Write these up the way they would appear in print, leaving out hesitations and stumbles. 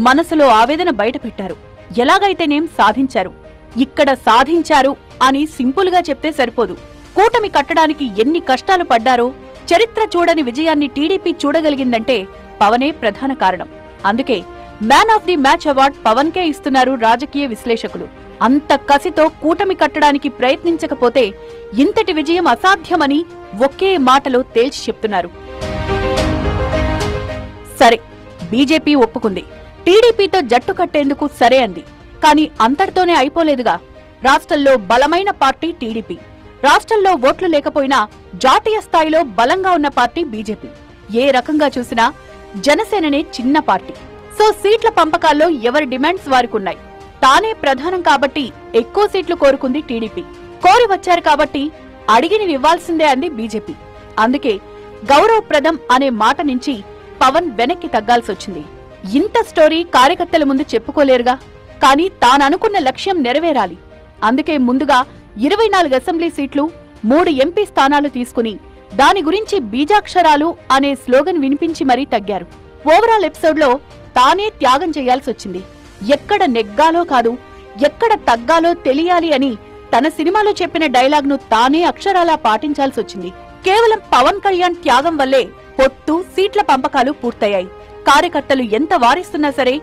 మనసులో ఆవేదన బయటపెట్టారు. ఎలాగైతేనేం సాధించారు. ఇక్కడ సాధించారు అని సింపుల్ గా చెప్తే సరిపోదు. కూటమి కట్టడానికి ఎన్ని కష్టాలు పడ్డారో, చరిత్ర చూడని విజయాన్ని టీడీపీ చూడగలిగిందంటే పవనే ప్రధాన కారణం. అందుకే man of the match award Pawan కే ఇస్తున్నారు రాజకీయ విశ్లేషకులు. అంత కసితో కూటమి కట్టడానికి ప్రయత్నించకపోతే ఇంతటి విజయం అసాధ్యమని ఒకే మాటలో తేల్చి చెప్తున్నారు. సరే, బీజేపీ ఒప్పుకుంది. టీడీపీతో జట్టు కట్టేందుకు సరే అంది. కానీ అంతటితోనే అయిపోలేదుగా. రాష్ట్రంలో బలమైన పార్టీ టీడీపీ. రాష్ట్రంలో ఓట్లు లేకపోయినా జాతీయ స్థాయిలో బలంగా ఉన్న పార్టీ బీజేపీ. ఏ రకంగా చూసినా జనసేననే చిన్న పార్టీ. సో సీట్ల పంపకాల్లో ఎవరి డిమాండ్స్ వారికున్నాయి. తానే ప్రధానం కాబట్టి ఎక్కువ సీట్లు కోరుకుంది టీడీపీ. కోరి వచ్చారు కాబట్టి అడిగినవి ఇవ్వాల్సిందే అంది బీజేపీ. అందుకే గౌరవప్రదం అనే మాట నుంచి పవన్ వెనక్కి తగ్గాల్సొచ్చింది. ఇంత స్టోరీ కార్యకర్తల ముందు చెప్పుకోలేరుగా. కానీ తాననుకున్న లక్ష్యం నెరవేరాలి. అందుకే ముందుగా 24 అసెంబ్లీ సీట్లు, 3 ఎంపీ స్థానాలు తీసుకుని దాని గురించి బీజాక్షరాలు అనే స్లోగన్ వినిపించి మరీ తగ్గారు. ఓవరాల్ ఎపిసోడ్ లో తానే త్యాగం చేయాల్సొచ్చింది. ఎక్కడ నెగ్గాలో కాదు, ఎక్కడ తగ్గాలో తెలియాలి అని తన సినిమాలో చెప్పిన డైలాగ్ ను తానే అక్షరాలా పాటించాల్సొచ్చింది. కేవలం పవన్ కళ్యాణ్ త్యాగం వల్లే పొత్తు, సీట్ల పంపకాలు పూర్తయ్యాయి. కార్యకర్తలు ఎంత వారిస్తున్నా సరే,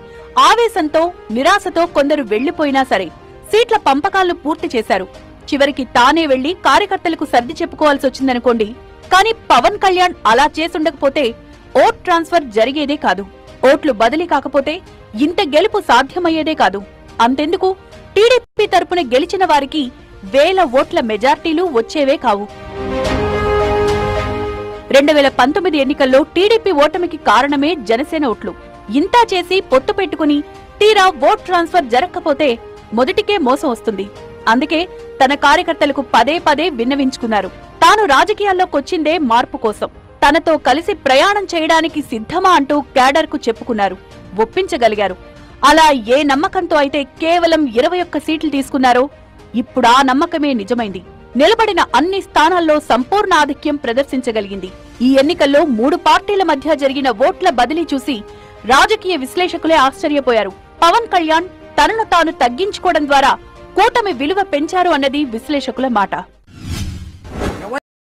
ఆవేశంతో, నిరాశతో కొందరు వెళ్లిపోయినా సరే సీట్ల పంపకాలను పూర్తి చేశారు. చివరికి తానే వెళ్లి కార్యకర్తలకు సర్ది చెప్పుకోవాల్సొచ్చిందనుకోండి. కానీ పవన్ కళ్యాణ్ అలా చేసుండకపోతే ఓట్ ట్రాన్స్ఫర్ జరిగేదే కాదు. ఓట్లు బదిలీ కాకపోతే ఇంత గెలుపు సాధ్యమయ్యేదే కాదు. అంతెందుకు, టీడీపీ తరపున గెలిచిన వారికి 1000 ఓట్ల మెజార్టీలు వచ్చేవే కావు. 2019 ఎన్నికల్లో టీడీపీ ఓటమికి కారణమే జనసేన ఓట్లు. ఇంతా చేసి పొత్తు పెట్టుకుని తీరా ఓట్ ట్రాన్స్ఫర్ జరగకపోతే మొదటికే మోసం వస్తుంది. అందుకే తన కార్యకర్తలకు పదే పదే విన్నవించుకున్నారు. తాను రాజకీయాల్లోకొచ్చిందే మార్పు కోసం. తనతో కలిసి ప్రయాణం చేయడానికి సిద్ధమా అంటూ క్యాడర్ కు చెప్పుకున్నారు. ఒప్పించగలిగారు. అలా ఏ నమ్మకంతో అయితే కేవలం 21 సీట్లు తీసుకున్నారో ఇప్పుడు ఆ నమ్మకమే నిజమైంది. నిలబడిన అన్ని స్థానాల్లో సంపూర్ణ ఆధిక్యం ప్రదర్శించగలిగింది. ఈ ఎన్నికల్లో 3 పార్టీల మధ్య జరిగిన ఓట్ల బదిలీ చూసి రాజకీయ విశ్లేషకులే ఆశ్చర్యపోయారు. పవన్ కళ్యాణ్ తనను తాను తగ్గించుకోవడం ద్వారా కూటమి విలువ పెంచారు అన్నది విశ్లేషకుల మాట.